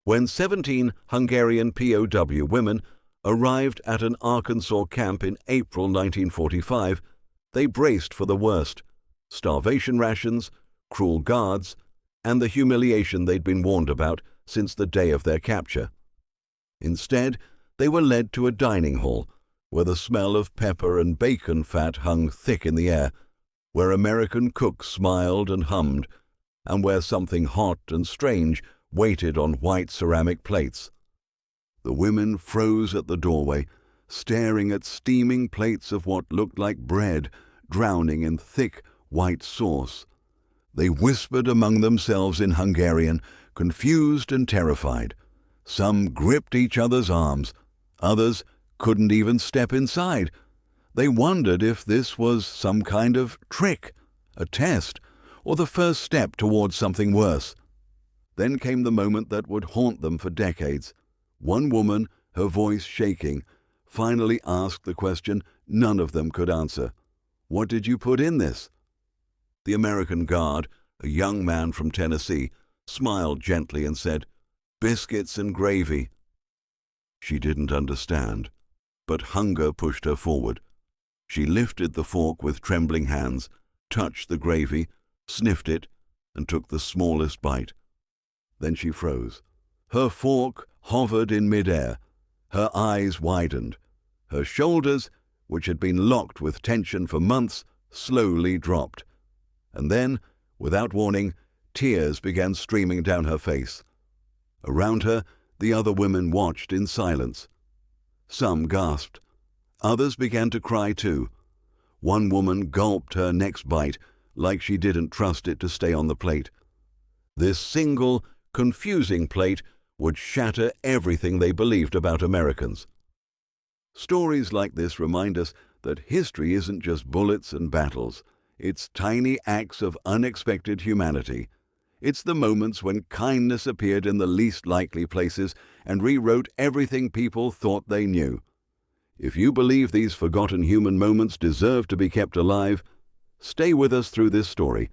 When 17 Hungarian POW women arrived at an Arkansas camp in April 1945, they braced for the worst: starvation rations, cruel guards, and the humiliation they'd been warned about since the day of their capture. Instead, they were led to a dining hall where the smell of pepper and bacon fat hung thick in the air, where American cooks smiled and hummed, and where something hot and strange waited on white ceramic plates. The women froze at the doorway, staring at steaming plates of what looked like bread drowning in thick white sauce. They whispered among themselves in Hungarian, confused and terrified. Some gripped each other's arms. Others couldn't even step inside. They wondered if this was some kind of trick, a test, or the first step towards something worse. Then came the moment that would haunt them for decades. One woman, her voice shaking, finally asked the question none of them could answer. "What did you put in this?" The American guard, a young man from Tennessee, smiled gently and said, "Biscuits and gravy." She didn't understand, but hunger pushed her forward. She lifted the fork with trembling hands, touched the gravy, sniffed it, and took the smallest bite. Then she froze. Her fork hovered in midair. Her eyes widened. Her shoulders, which had been locked with tension for months, slowly dropped. And then, without warning, tears began streaming down her face. Around her, the other women watched in silence. Some gasped. Others began to cry too. One woman gulped her next bite, like she didn't trust it to stay on the plate. This single, confusing plate would shatter everything they believed about Americans. Stories like this remind us that history isn't just bullets and battles. It's tiny acts of unexpected humanity. It's the moments when kindness appeared in the least likely places and rewrote everything people thought they knew. If you believe these forgotten human moments deserve to be kept alive, stay with us through this story.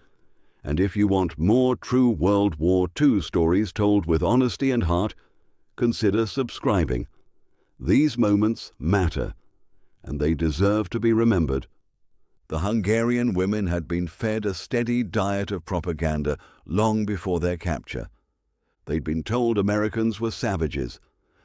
And if you want more true World War II stories told with honesty and heart, consider subscribing. These moments matter, and they deserve to be remembered. The Hungarian women had been fed a steady diet of propaganda long before their capture. They'd been told Americans were savages,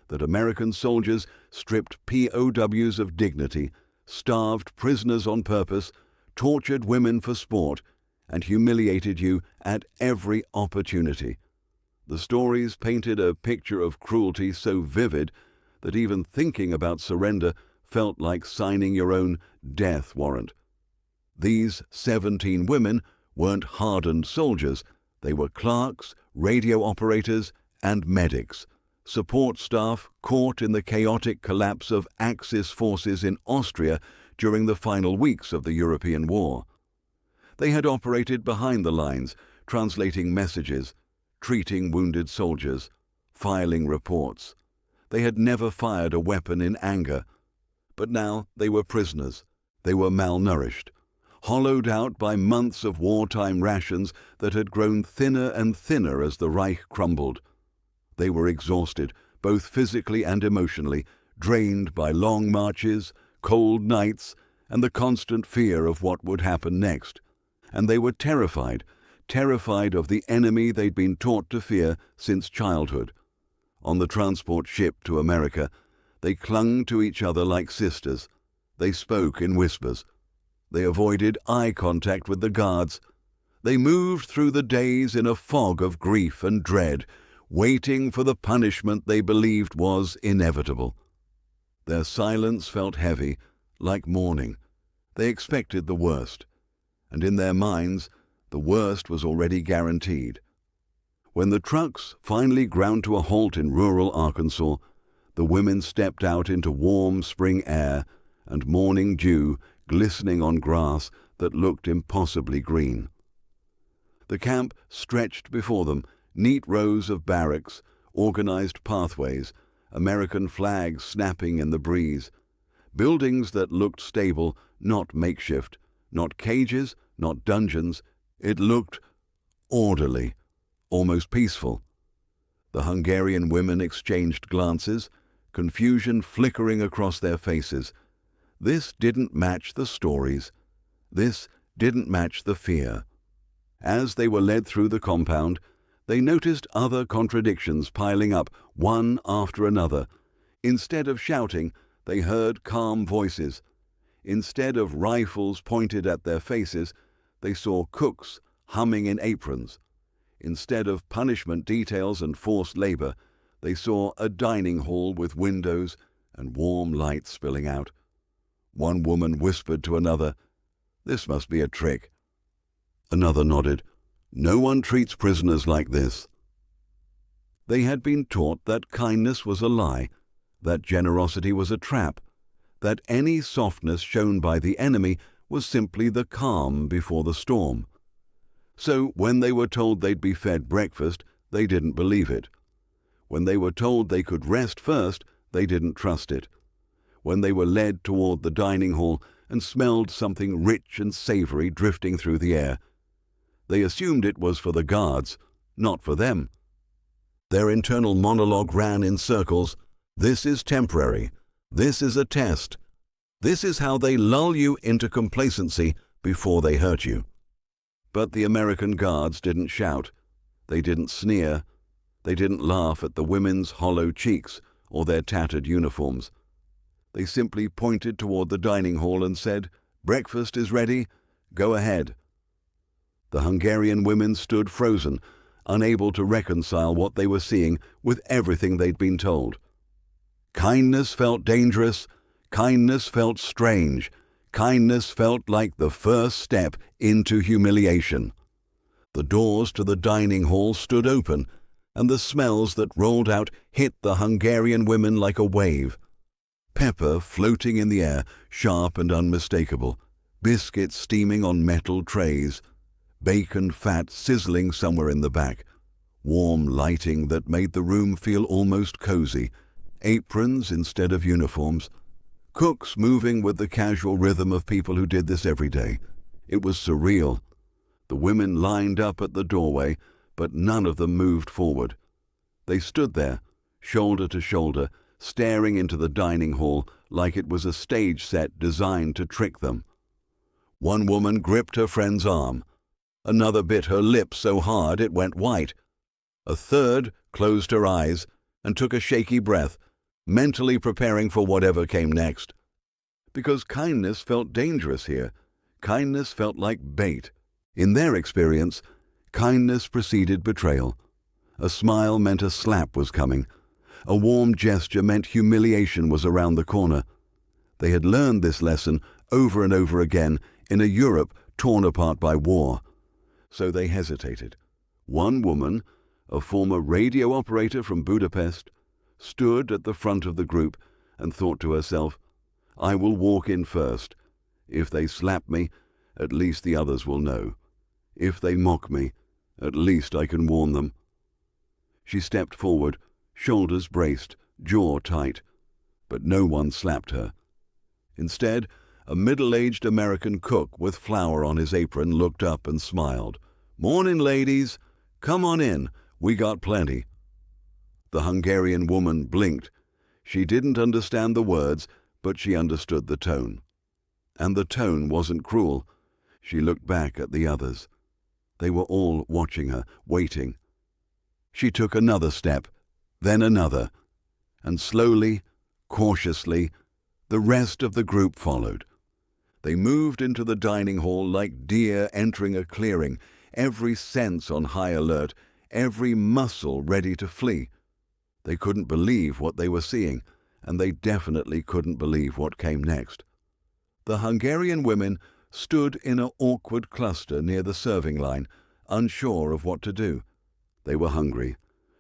that American soldiers stripped POWs of dignity, starved prisoners on purpose, tortured women for sport, and humiliated you at every opportunity. The stories painted a picture of cruelty so vivid that even thinking about surrender felt like signing your own death warrant. These 17 women weren't hardened soldiers. They were clerks, radio operators, and medics, support staff caught in the chaotic collapse of Axis forces in Austria during the final weeks of the European War. They had operated behind the lines, translating messages, treating wounded soldiers, filing reports. They had never fired a weapon in anger. But now they were prisoners. They were malnourished, hollowed out by months of wartime rations that had grown thinner and thinner as the Reich crumbled. They were exhausted, both physically and emotionally, drained by long marches, cold nights, and the constant fear of what would happen next. And they were terrified of the enemy they'd been taught to fear since childhood. On the transport ship to America, they clung to each other like sisters. They spoke in whispers. They avoided eye contact with the guards. They moved through the days in a fog of grief and dread, waiting for the punishment they believed was inevitable. Their silence felt heavy, like mourning. They expected the worst, and in their minds, the worst was already guaranteed. When the trucks finally ground to a halt in rural Arkansas, the women stepped out into warm spring air and morning dew glistening on grass that looked impossibly green. The camp stretched before them, neat rows of barracks, organized pathways, American flags snapping in the breeze, buildings that looked stable, not makeshift, not cages, not dungeons. It looked orderly, almost peaceful. The Hungarian women exchanged glances, confusion flickering across their faces. This didn't match the stories. This didn't match the fear. As they were led through the compound, they noticed other contradictions piling up, one after another. Instead of shouting, they heard calm voices. Instead of rifles pointed at their faces, they saw cooks humming in aprons. Instead of punishment details and forced labor, they saw a dining hall with windows and warm light spilling out. One woman whispered to another, "This must be a trick." Another nodded, "No one treats prisoners like this." They had been taught that kindness was a lie, that generosity was a trap, that any softness shown by the enemy was simply the calm before the storm. So when they were told they'd be fed breakfast, they didn't believe it. When they were told they could rest first, they didn't trust it. When they were led toward the dining hall and smelled something rich and savory drifting through the air, they assumed it was for the guards, not for them. Their internal monologue ran in circles. This is temporary. This is a test. This is how they lull you into complacency before they hurt you. But the American guards didn't shout. They didn't sneer. They didn't laugh at the women's hollow cheeks or their tattered uniforms. They simply pointed toward the dining hall and said, "Breakfast is ready. Go ahead." The Hungarian women stood frozen, unable to reconcile what they were seeing with everything they'd been told. Kindness felt dangerous. Kindness felt strange. Kindness felt like the first step into humiliation. The doors to the dining hall stood open, and the smells that rolled out hit the Hungarian women like a wave. Pepper floating in the air, sharp and unmistakable. Biscuits steaming on metal trays. Bacon fat sizzling somewhere in the back. Warm lighting that made the room feel almost cozy. Aprons instead of uniforms. Cooks moving with the casual rhythm of people who did this every day. It was surreal. The women lined up at the doorway, but none of them moved forward. They stood there, shoulder to shoulder, staring into the dining hall like it was a stage set designed to trick them. One woman gripped her friend's arm. Another bit her lip so hard it went white. A third closed her eyes and took a shaky breath, mentally preparing for whatever came next. Because kindness felt dangerous here. Kindness felt like bait. In their experience, kindness preceded betrayal. A smile meant a slap was coming. A warm gesture meant humiliation was around the corner. They had learned this lesson over and over again in a Europe torn apart by war. So they hesitated. One woman, a former radio operator from Budapest, stood at the front of the group and thought to herself, "I will walk in first. If they slap me, at least the others will know. If they mock me, at least I can warn them." She stepped forward, shoulders braced, jaw tight, but no one slapped her. Instead, a middle-aged American cook with flour on his apron looked up and smiled. "Morning, ladies. Come on in. We got plenty." The Hungarian woman blinked. She didn't understand the words, but she understood the tone. And the tone wasn't cruel. She looked back at the others. They were all watching her, waiting. She took another step, then another, and slowly, cautiously, the rest of the group followed. They moved into the dining hall like deer entering a clearing, every sense on high alert, every muscle ready to flee. They couldn't believe what they were seeing, and they definitely couldn't believe what came next. The Hungarian women stood in an awkward cluster near the serving line, unsure of what to do. They were hungry,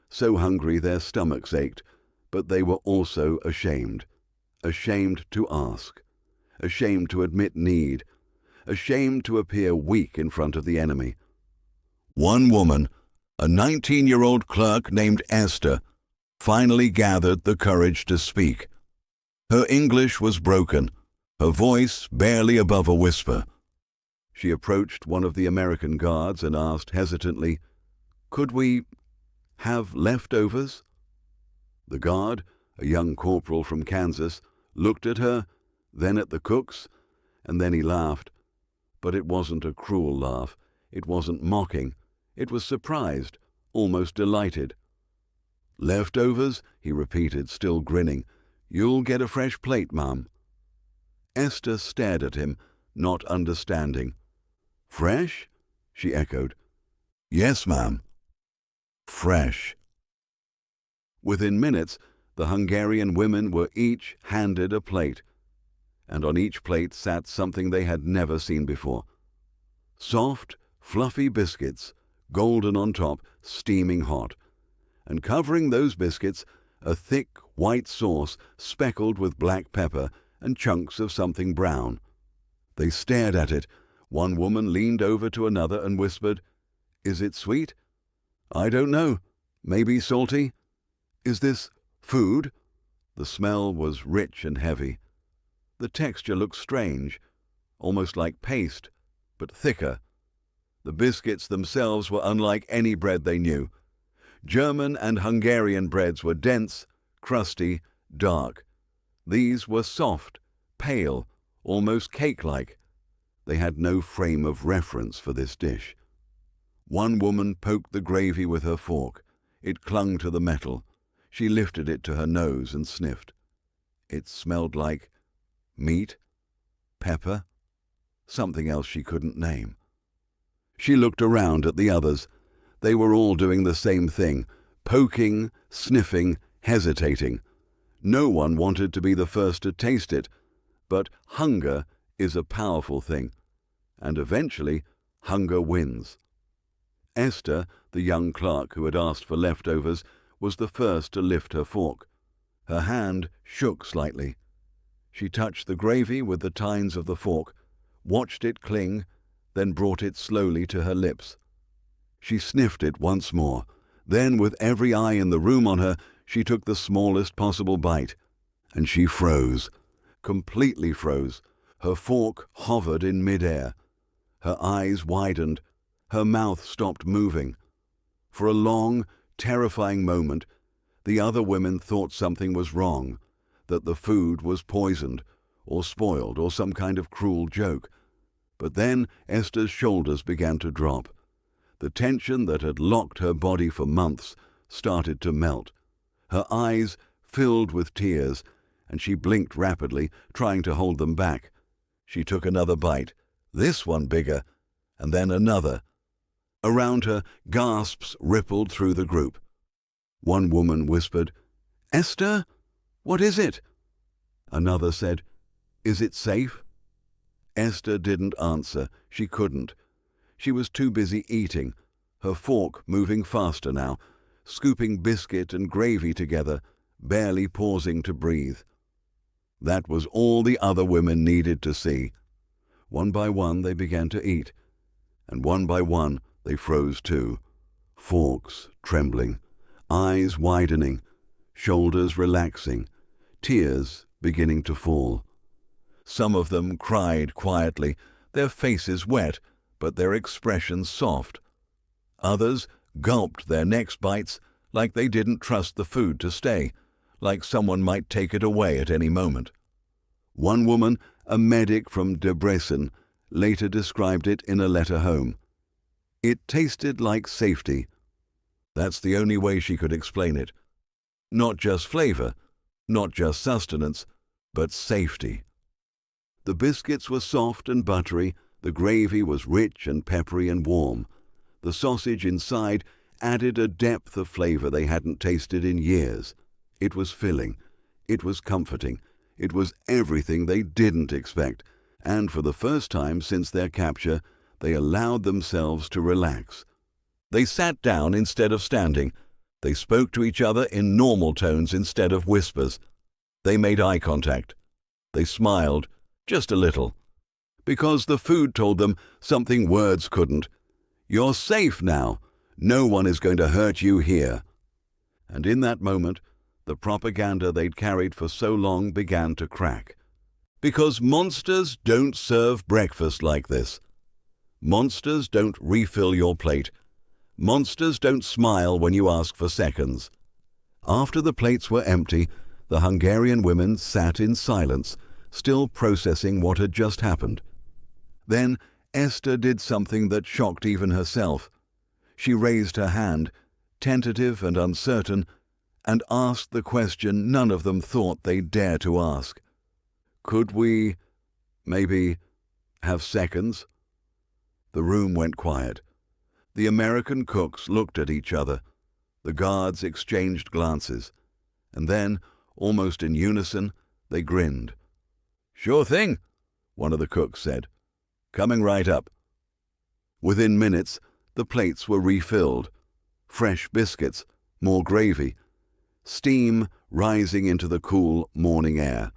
so hungry their stomachs ached, but they were also ashamed. Ashamed to ask, ashamed to admit need, ashamed to appear weak in front of the enemy. One woman, a 19-year-old clerk named Esther, finally gathered the courage to speak. Her English was broken, her voice barely above a whisper. She approached one of the American guards and asked hesitantly, "Could we Have leftovers?" The guard, a young corporal from Kansas, looked at her, then at the cooks, and then he laughed. But it wasn't a cruel laugh. It wasn't mocking. It was surprised, almost delighted. "Leftovers?" he repeated, still grinning. "You'll get a fresh plate, ma'am." Esther stared at him, not understanding. "Fresh?" she echoed. "Yes, ma'am." Fresh. Within minutes, the Hungarian women were each handed a plate, and on each plate sat something they had never seen before. Soft, fluffy biscuits, golden on top, steaming hot, and covering those biscuits, a thick white sauce speckled with black pepper and chunks of something brown. They stared at it. One woman leaned over to another and whispered, "Is it sweet?" "I don't know. Maybe salty." "Is this food?" The smell was rich and heavy. The texture looked strange, almost like paste, but thicker. The biscuits themselves were unlike any bread they knew. German and Hungarian breads were dense, crusty, dark. These were soft, pale, almost cake-like. They had no frame of reference for this dish. One woman poked the gravy with her fork. It clung to the metal. She lifted it to her nose and sniffed. It smelled like meat, pepper, something else she couldn't name. She looked around at the others. They were all doing the same thing, poking, sniffing, hesitating. No one wanted to be the first to taste it, but hunger is a powerful thing, and eventually hunger wins. Esther, the young clerk who had asked for leftovers, was the first to lift her fork. Her hand shook slightly. She touched the gravy with the tines of the fork, watched it cling, then brought it slowly to her lips. She sniffed it once more. Then, with every eye in the room on her, she took the smallest possible bite. And she froze, completely froze. Her fork hovered in midair. Her eyes widened. Her mouth stopped moving. For a long, terrifying moment, the other women thought something was wrong, that the food was poisoned, or spoiled, or some kind of cruel joke. But then Esther's shoulders began to drop. The tension that had locked her body for months started to melt. Her eyes filled with tears, and she blinked rapidly, trying to hold them back. She took another bite, this one bigger, and then another. Around her, gasps rippled through the group. One woman whispered, "Esther, what is it?" Another said, "Is it safe?" Esther didn't answer. She couldn't. She was too busy eating, her fork moving faster now, scooping biscuit and gravy together, barely pausing to breathe. That was all the other women needed to see. One by one they began to eat, and one by one they froze too, forks trembling, eyes widening, shoulders relaxing, tears beginning to fall. Some of them cried quietly, their faces wet, but their expressions soft. Others gulped their next bites like they didn't trust the food to stay, like someone might take it away at any moment. One woman, a medic from Debrecen, later described it in a letter home. It tasted like safety. That's the only way she could explain it. Not just flavor, not just sustenance, but safety. The biscuits were soft and buttery, the gravy was rich and peppery and warm. The sausage inside added a depth of flavor they hadn't tasted in years. It was filling. It was comforting. It was everything they didn't expect, and for the first time since their capture, they allowed themselves to relax. They sat down instead of standing. They spoke to each other in normal tones instead of whispers. They made eye contact. They smiled, just a little, because the food told them something words couldn't. You're safe now. No one is going to hurt you here. And in that moment, the propaganda they'd carried for so long began to crack. Because monsters don't serve breakfast like this. Monsters don't refill your plate. Monsters don't smile when you ask for seconds. After the plates were empty, the Hungarian women sat in silence, still processing what had just happened. Then Esther did something that shocked even herself. She raised her hand, tentative and uncertain, and asked the question none of them thought they'd dare to ask. Could we, maybe, have seconds? The room went quiet. The American cooks looked at each other. The guards exchanged glances. And then, almost in unison, they grinned. "Sure thing," one of the cooks said. "Coming right up." Within minutes, the plates were refilled. Fresh biscuits, more gravy, steam rising into the cool morning air.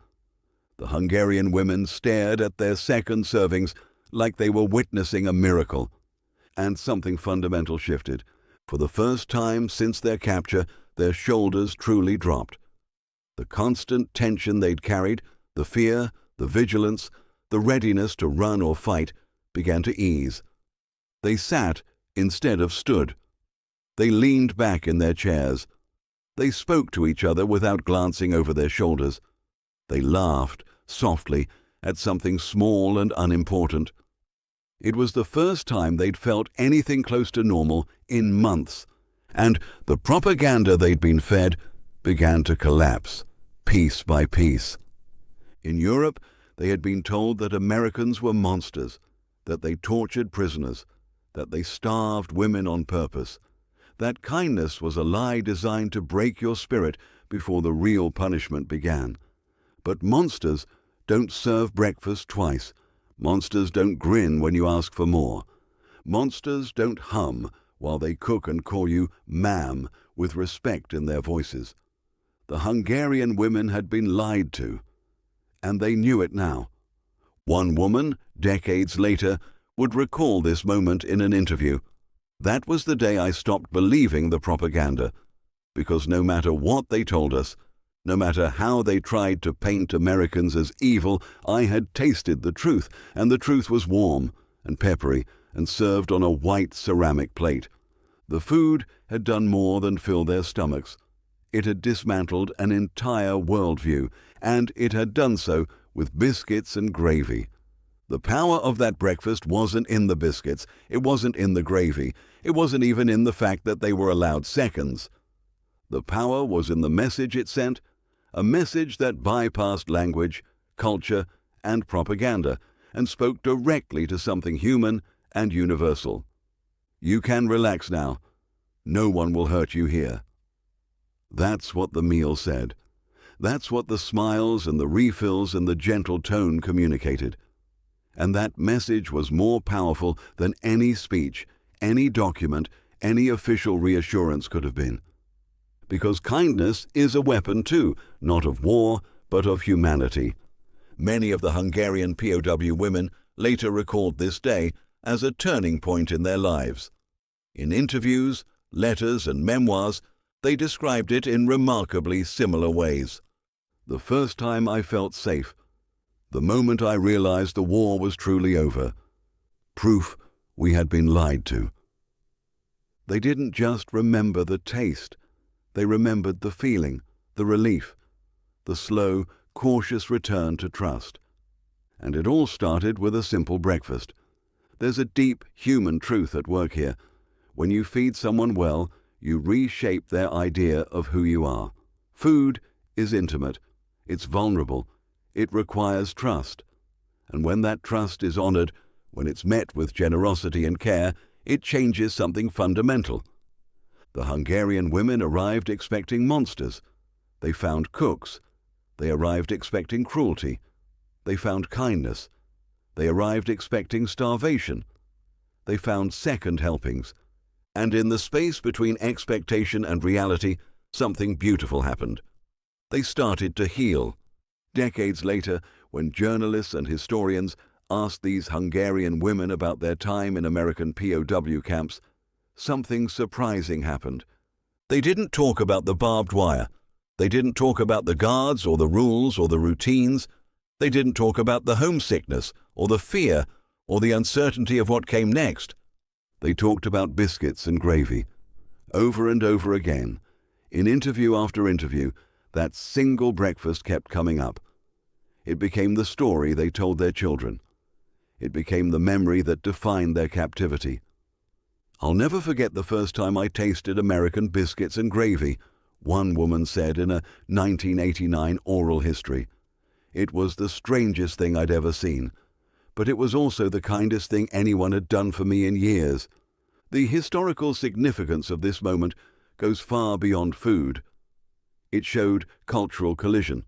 The Hungarian women stared at their second servings like they were witnessing a miracle. And something fundamental shifted. For the first time since their capture, their shoulders truly dropped. The constant tension they'd carried, the fear, the vigilance, the readiness to run or fight, began to ease. They sat instead of stood. They leaned back in their chairs. They spoke to each other without glancing over their shoulders. They laughed softly at something small and unimportant. It was the first time they'd felt anything close to normal in months, and the propaganda they'd been fed began to collapse, piece by piece. In Europe, they had been told that Americans were monsters, that they tortured prisoners, that they starved women on purpose, that kindness was a lie designed to break your spirit before the real punishment began. But monsters don't serve breakfast twice. Monsters don't grin when you ask for more. Monsters don't hum while they cook and call you ma'am with respect in their voices. The Hungarian women had been lied to, and they knew it now. One woman, decades later, would recall this moment in an interview. "That was the day I stopped believing the propaganda, because no matter what they told us, no matter how they tried to paint Americans as evil, I had tasted the truth, and the truth was warm and peppery and served on a white ceramic plate. The food had done more than fill their stomachs. It had dismantled an entire worldview, and it had done so with biscuits and gravy. The power of that breakfast wasn't in the biscuits, it wasn't in the gravy, it wasn't even in the fact that they were allowed seconds. The power was in the message it sent, a message that bypassed language, culture, and propaganda, and spoke directly to something human and universal. You can relax now. No one will hurt you here. That's what the meal said. That's what the smiles and the refills and the gentle tone communicated. And that message was more powerful than any speech, any document, any official reassurance could have been. Because kindness is a weapon too, not of war, but of humanity. Many of the Hungarian POW women later recalled this day as a turning point in their lives. In interviews, letters, and memoirs, they described it in remarkably similar ways. The first time I felt safe. The moment I realized the war was truly over. Proof we had been lied to. They didn't just remember the taste. They remembered the feeling, the relief, the slow, cautious return to trust. And it all started with a simple breakfast. There's a deep human truth at work here. When you feed someone well, you reshape their idea of who you are. Food is intimate. It's vulnerable. It requires trust. And when that trust is honored, when it's met with generosity and care, it changes something fundamental. The Hungarian women arrived expecting monsters. They found cooks. They arrived expecting cruelty. They found kindness. They arrived expecting starvation. They found second helpings. And in the space between expectation and reality, something beautiful happened. They started to heal. Decades later, when journalists and historians asked these Hungarian women about their time in American POW camps, something surprising happened. They didn't talk about the barbed wire. They didn't talk about the guards or the rules or the routines. They didn't talk about the homesickness or the fear or the uncertainty of what came next. They talked about biscuits and gravy. Over and over again, in interview after interview, that single breakfast kept coming up. It became the story they told their children. It became the memory that defined their captivity. "I'll never forget the first time I tasted American biscuits and gravy," one woman said in a 1989 oral history. "It was the strangest thing I'd ever seen, but it was also the kindest thing anyone had done for me in years." The historical significance of this moment goes far beyond food. It showed cultural collision,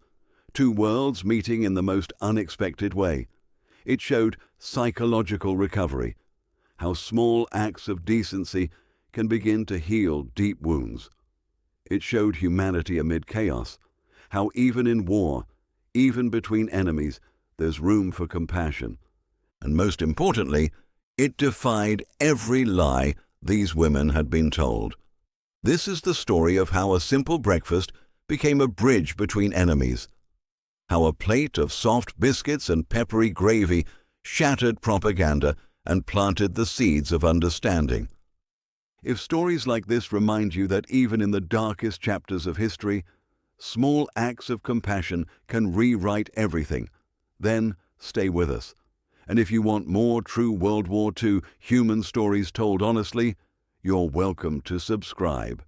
two worlds meeting in the most unexpected way. It showed psychological recovery, how small acts of decency can begin to heal deep wounds. It showed humanity amid chaos, how even in war, even between enemies, there's room for compassion. And most importantly, it defied every lie these women had been told. This is the story of how a simple breakfast became a bridge between enemies, how a plate of soft biscuits and peppery gravy shattered propaganda and planted the seeds of understanding. If stories like this remind you that even in the darkest chapters of history, small acts of compassion can rewrite everything, then stay with us. And if you want more true World War II human stories told honestly, you're welcome to subscribe.